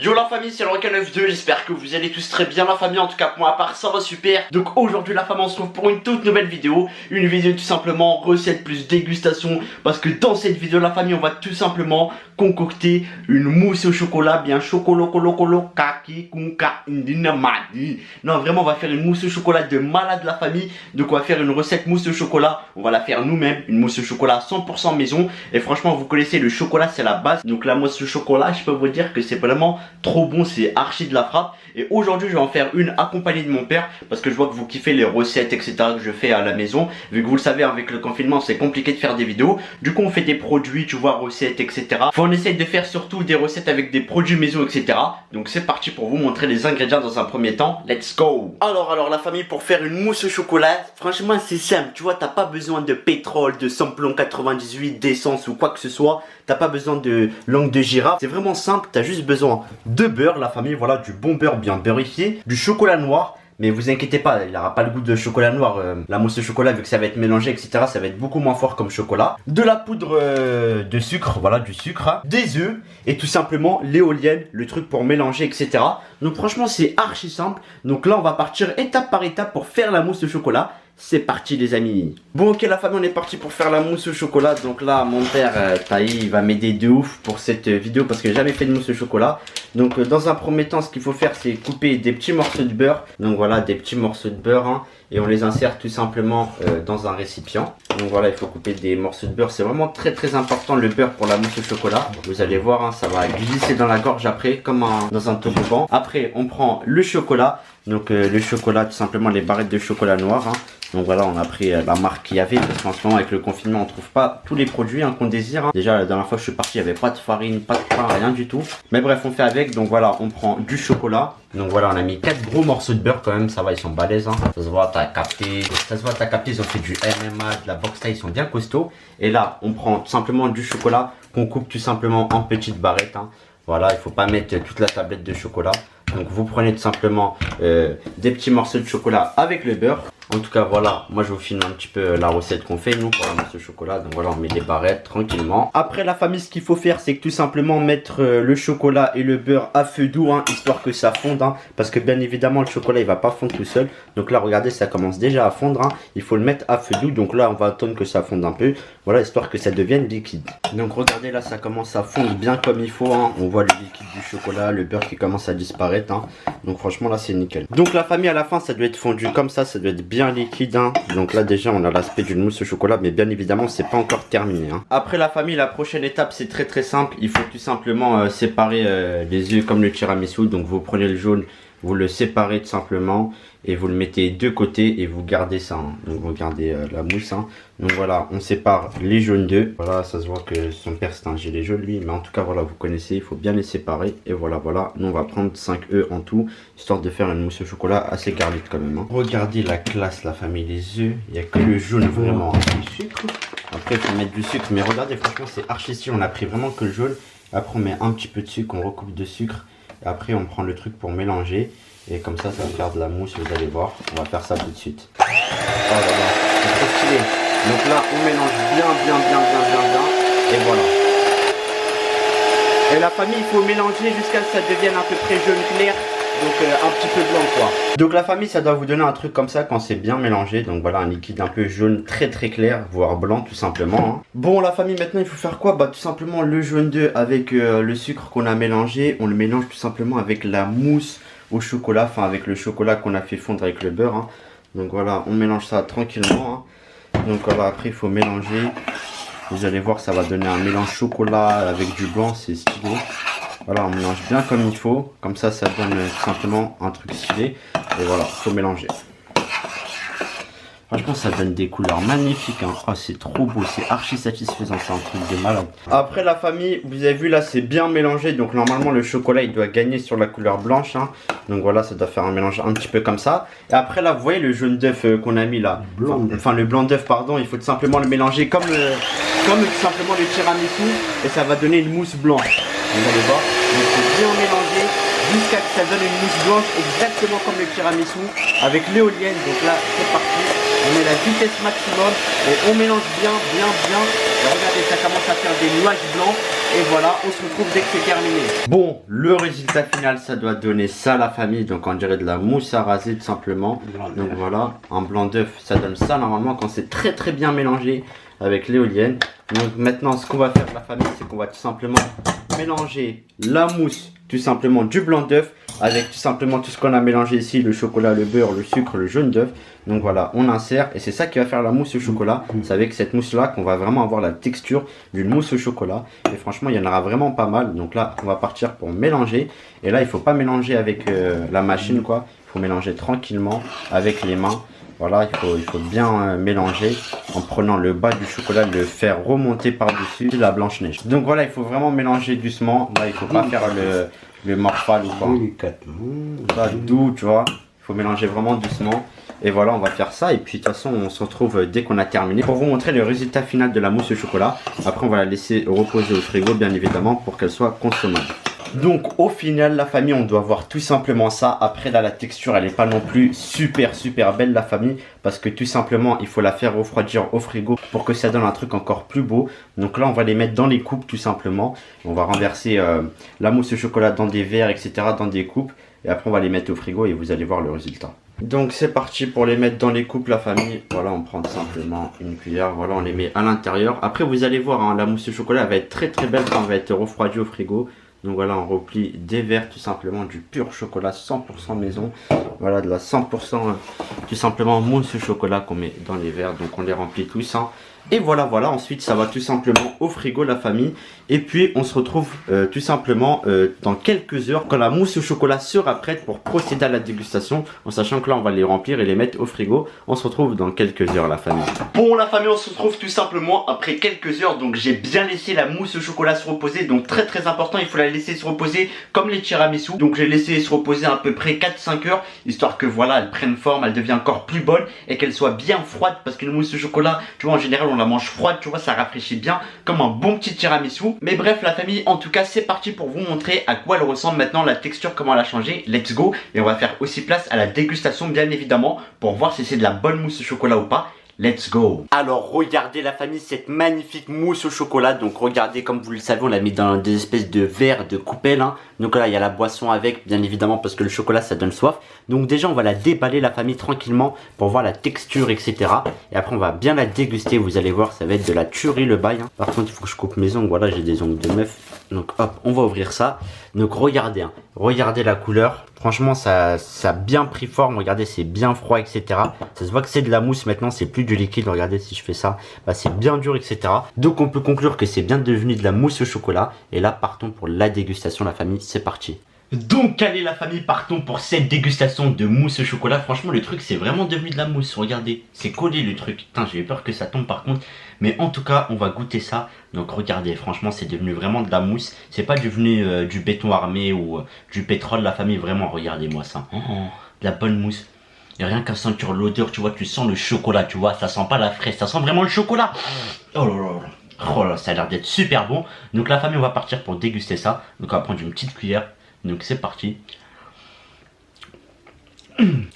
Yo la famille, c'est le Requin92, j'espère que vous allez tous très bien la famille, en tout cas pour ma part ça va super. Donc aujourd'hui la famille on se retrouve pour une toute nouvelle vidéo. Une vidéo tout simplement recette plus dégustation. Parce que dans cette vidéo la famille on va tout simplement concocter une mousse au chocolat. Bien chocolat kaki kunka indinamadi. Non vraiment on va faire une mousse au chocolat de malade la famille. Donc on va faire une recette mousse au chocolat. On va la faire nous-mêmes, une mousse au chocolat 100% maison. Et franchement vous connaissez le chocolat c'est la base. Donc la mousse au chocolat je peux vous dire que c'est vraiment trop bon, c'est archi de la frappe. Et aujourd'hui je vais en faire une accompagnée de mon père, parce que je vois que vous kiffez les recettes etc que je fais à la maison. Vu que vous le savez avec le confinement c'est compliqué de faire des vidéos. Du coup on fait des produits, tu vois, recettes etc. On essaye de faire surtout des recettes avec des produits maison etc. Donc c'est parti pour vous montrer les ingrédients dans un premier temps. Let's go. Alors la famille, pour faire une mousse au chocolat, franchement c'est simple. Tu vois, t'as pas besoin de pétrole, de samplon 98, d'essence ou quoi que ce soit. T'as pas besoin de langue de girafe. C'est vraiment simple, t'as juste besoin de beurre la famille, voilà, du bon beurre bien beurrifié, du chocolat noir. Mais vous inquiétez pas, il n'aura pas le goût de chocolat noir. La mousse au chocolat, vu que ça va être mélangé, etc., ça va être beaucoup moins fort comme chocolat. De la poudre de sucre, voilà, du sucre. Hein. Des œufs et tout simplement l'éolienne, le truc pour mélanger, etc. Donc franchement, c'est archi simple. Donc là, on va partir étape par étape pour faire la mousse au chocolat. C'est parti les amis. Bon ok la famille, on est parti pour faire la mousse au chocolat. Donc là mon père Taï il va m'aider de ouf pour cette vidéo parce que j'ai jamais fait de mousse au chocolat. Donc dans un premier temps ce qu'il faut faire c'est couper des petits morceaux de beurre. Donc voilà, des petits morceaux de beurre hein, et on les insère tout simplement dans un récipient. Donc voilà, il faut couper des morceaux de beurre. C'est vraiment très important le beurre pour la mousse au chocolat. Vous allez voir hein, ça va glisser dans la gorge après comme dans un toboggan. Après on prend le chocolat. Donc le chocolat, tout simplement les barrettes de chocolat noir hein. Donc voilà, on a pris la marque qu'il y avait, parce qu'en ce moment avec le confinement on trouve pas tous les produits hein, qu'on désire hein. Déjà la dernière fois je suis parti, il n'y avait pas de farine, pas de pain, rien du tout. Mais bref, on fait avec. Donc voilà, on prend du chocolat. Donc voilà, on a mis 4 gros morceaux de beurre quand même, ça va, ils sont balèzes hein. Ça se voit, t'as capté, ils ont fait du MMA, de la boxe taille, ils sont bien costauds. Et là, on prend tout simplement du chocolat qu'on coupe tout simplement en petites barrettes hein. Voilà, il faut pas mettre toute la tablette de chocolat. Donc vous prenez tout simplement des petits morceaux de chocolat avec le beurre. En tout cas voilà, moi je vous filme un petit peu la recette qu'on fait nous pour la mousse au chocolat. Donc voilà, on met des barrettes tranquillement. Après la famille, ce qu'il faut faire c'est que tout simplement mettre le chocolat et le beurre à feu doux hein, histoire que ça fonde hein, parce que bien évidemment le chocolat il va pas fondre tout seul. Donc là regardez, ça commence déjà à fondre hein. Il faut le mettre à feu doux. Donc là on va attendre que ça fonde un peu. Voilà, histoire que ça devienne liquide. Donc regardez là, ça commence à fondre bien comme il faut hein. On voit le liquide du chocolat, le beurre qui commence à disparaître hein. Donc franchement là c'est nickel. Donc la famille, à la fin ça doit être fondu comme ça doit être bien liquide hein. Donc là déjà on a l'aspect d'une mousse au chocolat, mais bien évidemment c'est pas encore terminé hein. Après la famille, la prochaine étape c'est très simple. Il faut tout simplement séparer les œufs comme le tiramisu. Donc vous prenez le jaune, vous le séparez tout simplement et vous le mettez de côté et vous gardez ça hein. Donc vous gardez la mousse hein. Donc voilà, on sépare les jaunes d'œufs. Voilà, ça se voit que son père c'est un gilet jaune lui, mais en tout cas voilà, vous connaissez, il faut bien les séparer. Et voilà, nous on va prendre 5 œufs en tout, histoire de faire une mousse au chocolat assez garlique quand même hein. Regardez la classe la famille, les œufs, il n'y a que le jaune vraiment hein. Après il faut mettre du sucre, mais regardez franchement c'est archi si, on a pris vraiment que le jaune. Après on met un petit peu de sucre, on recoupe de sucre. Et après on prend le truc pour mélanger. Et comme ça va faire de la mousse, vous allez voir. On va faire ça tout de suite. Oh là là, c'est trop stylé. Donc là on mélange bien. Et voilà. Et la famille, il faut mélanger jusqu'à ce que ça devienne à peu près jaune clair. Donc un petit peu blanc quoi. Donc la famille, ça doit vous donner un truc comme ça quand c'est bien mélangé. Donc voilà, un liquide un peu jaune très clair, voire blanc tout simplement hein. Bon la famille, maintenant il faut faire quoi? Bah tout simplement le jaune d'œuf avec le sucre qu'on a mélangé. On le mélange tout simplement avec la mousse au chocolat, enfin avec le chocolat qu'on a fait fondre avec le beurre hein. Donc voilà, on mélange ça tranquillement hein. Donc voilà, après il faut mélanger. Vous allez voir, ça va donner un mélange chocolat avec du blanc, c'est stylé. Voilà, on mélange bien comme il faut. Comme ça donne tout simplement un truc stylé. Et voilà, il faut mélanger. Franchement, ça donne des couleurs magnifiques hein. Oh, c'est trop beau, c'est archi satisfaisant, c'est un truc de malade. Après la famille, vous avez vu là, c'est bien mélangé. Donc normalement, le chocolat, il doit gagner sur la couleur blanche hein. Donc voilà, ça doit faire un mélange un petit peu comme ça. Et après là, vous voyez le jaune d'œuf qu'on a mis là. Enfin, le blanc d'œuf, pardon. Il faut tout simplement le mélanger comme tout simplement le tiramisu. Et ça va donner une mousse blanche. Vous allez voir. Donc c'est bien mélangé jusqu'à ce que ça donne une mousse blanche exactement comme le tiramisu avec l'éolienne. Donc là, c'est parti. on met la vitesse maximum et on mélange bien. Et regardez, ça commence à faire des nuages blancs. Et voilà, on se retrouve dès que c'est terminé. Bon, le résultat final, ça doit donner ça la famille. Donc on dirait de la mousse à raser tout simplement. Donc voilà, un blanc d'œuf, ça donne ça normalement quand c'est très bien mélangé avec l'éolienne. Donc maintenant, ce qu'on va faire la famille, c'est qu'on va tout simplement mélanger la mousse, tout simplement du blanc d'œuf avec tout simplement tout ce qu'on a mélangé ici, le chocolat, le beurre, le sucre, le jaune d'œuf. Donc voilà, on insère et c'est ça qui va faire la mousse au chocolat. C'est avec cette mousse là qu'on va vraiment avoir la texture d'une mousse au chocolat. Et franchement, il y en aura vraiment pas mal. Donc là, on va partir pour mélanger. Et là, il faut pas mélanger avec la machine quoi. Il faut mélanger tranquillement avec les mains. Voilà, il faut bien mélanger en prenant le bas du chocolat, le faire remonter par-dessus la blanche-neige. Donc voilà, il faut vraiment mélanger doucement. Là, il faut pas faire le morphal ou quoi. Pas doux, tu vois. Il faut mélanger vraiment doucement. Et voilà, on va faire ça. Et puis de toute façon, on se retrouve dès qu'on a terminé pour vous montrer le résultat final de la mousse au chocolat. Après, on va la laisser reposer au frigo, bien évidemment, pour qu'elle soit consommable. Donc au final la famille, on doit voir tout simplement ça. Après là, la texture elle n'est pas non plus super belle la famille, parce que tout simplement il faut la faire refroidir au frigo pour que ça donne un truc encore plus beau. Donc là on va les mettre dans les coupes tout simplement. On va renverser la mousse au chocolat dans des verres etc, dans des coupes. Et après on va les mettre au frigo et vous allez voir le résultat. Donc c'est parti pour les mettre dans les coupes la famille. Voilà, on prend simplement une cuillère, voilà, on les met à l'intérieur. Après vous allez voir hein, la mousse au chocolat elle va être très belle quand elle va être refroidie au frigo. Donc voilà, on replie des verres tout simplement du pur chocolat 100% maison. Voilà, de la 100% tout simplement mousse au chocolat qu'on met dans les verres. Donc on les remplit tous hein. Et voilà, ensuite ça va tout simplement au frigo la famille. Et puis on se retrouve tout simplement dans quelques heures quand la mousse au chocolat sera prête pour procéder à la dégustation. En sachant que là on va les remplir et les mettre au frigo. On se retrouve dans quelques heures la famille. Bon la famille, on se retrouve tout simplement après quelques heures. Donc j'ai bien laissé la mousse au chocolat se reposer. Donc très important, il faut la laisser se reposer comme les tiramisu. Donc j'ai laissé se reposer à peu près 4-5 heures. Histoire que voilà, elle prenne forme, elle devient encore plus bonne. Et qu'elle soit bien froide. Parce qu'une mousse au chocolat, tu vois en général on la mange froide, tu vois, ça rafraîchit bien comme un bon petit tiramisu. Mais bref la famille, en tout cas c'est parti pour vous montrer à quoi elle ressemble maintenant, la texture, comment elle a changé. Let's go. Et on va faire aussi place à la dégustation bien évidemment pour voir si c'est de la bonne mousse au chocolat ou pas. Let's go. Alors regardez la famille, cette magnifique mousse au chocolat. Donc regardez, comme vous le savez, on l'a mis dans des espèces de verres de coupelle hein. Donc là il y a la boisson avec bien évidemment parce que le chocolat ça donne soif. Donc déjà on va la déballer la famille tranquillement pour voir la texture etc. Et après on va bien la déguster. Vous allez voir, ça va être de la tuerie le bail hein. Par contre il faut que je coupe mes ongles. Voilà, j'ai des ongles de meuf. Donc hop, on va ouvrir ça. Donc regardez hein. Regardez la couleur. Franchement ça a bien pris forme. Regardez, c'est bien froid etc. Ça se voit que c'est de la mousse maintenant, c'est plus du liquide. Regardez, si je fais ça, bah, c'est bien dur etc. Donc on peut conclure que c'est bien devenu de la mousse au chocolat. Et là partons pour la dégustation la famille, c'est parti. Donc allez la famille, partons pour cette dégustation de mousse au chocolat. Franchement le truc c'est vraiment devenu de la mousse. Regardez, c'est collé le truc. Putain, j'ai eu peur que ça tombe par contre. Mais en tout cas on va goûter ça. Donc regardez, franchement c'est devenu vraiment de la mousse. C'est pas devenu du béton armé ou du pétrole la famille. Vraiment regardez moi ça. De la bonne mousse. Et rien qu'à sentir l'odeur, tu vois, tu sens le chocolat, tu vois. Ça sent pas la fraise, ça sent vraiment le chocolat. Oh là là. Oh là, ça a l'air d'être super bon. Donc la famille on va partir pour déguster ça. Donc on va prendre une petite cuillère. Donc c'est parti. Elle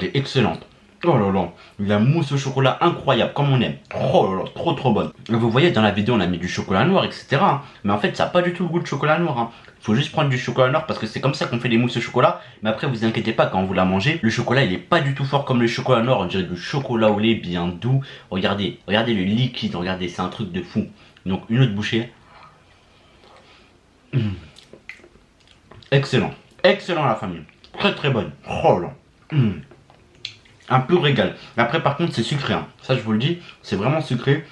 est excellente. Oh là là, la mousse au chocolat incroyable, comme on aime. Oh là là, trop bonne. Vous voyez dans la vidéo on a mis du chocolat noir etc. hein. Mais en fait ça n'a pas du tout le goût de chocolat noir hein. Faut juste prendre du chocolat noir parce que c'est comme ça qu'on fait les mousses au chocolat. Mais après vous inquiétez pas, quand vous la mangez, le chocolat il est pas du tout fort comme le chocolat noir. On dirait du chocolat au lait bien doux. Regardez le liquide, regardez, c'est un truc de fou. Donc une autre bouchée. Excellent la famille, très bonne. Oh là, un pur régal. Après par contre c'est sucré hein. Ça je vous le dis, c'est vraiment sucré.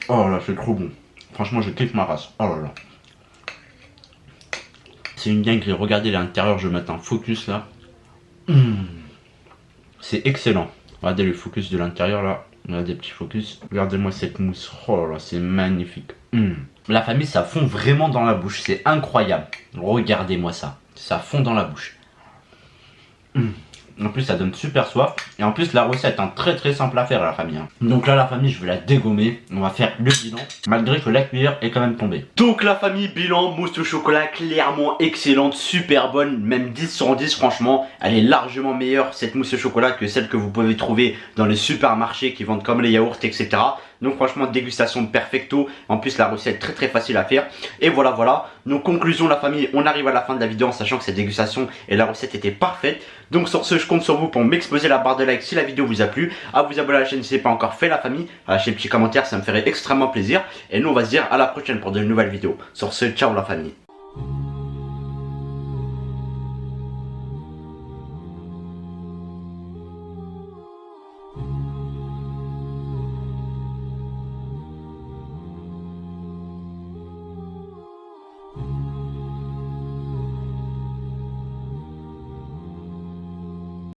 Oh là, c'est trop bon. Franchement je kiffe ma race. Oh là là, c'est une dinguerie. Regardez l'intérieur, je vais mettre un focus là. C'est excellent. Regardez le focus de l'intérieur là. Regardez, petits focus. Regardez-moi cette mousse. Oh là là, c'est magnifique. La famille, ça fond vraiment dans la bouche. C'est incroyable. Regardez-moi ça. Ça fond dans la bouche. En plus ça donne super soif. Et en plus la recette est très simple à faire la famille. Donc là la famille, je vais la dégommer. On va faire le bilan malgré que la cuillère est quand même tombée. Donc la famille, bilan, mousse au chocolat clairement excellente, super bonne, même 10 sur 10 franchement. Elle est largement meilleure cette mousse au chocolat que celle que vous pouvez trouver dans les supermarchés qui vendent comme les yaourts, etc. Donc franchement dégustation perfecto. En plus la recette très facile à faire. Et voilà. Donc conclusion la famille, on arrive à la fin de la vidéo en sachant que cette dégustation et la recette étaient parfaites. Donc sur ce, je compte sur vous pour m'exploser la barre de like si la vidéo vous a plu. À vous abonner à la chaîne si ce n'est pas encore fait la famille. À lâcher un petit commentaire, ça me ferait extrêmement plaisir. Et nous on va se dire à la prochaine pour de nouvelles vidéos. Sur ce, ciao la famille.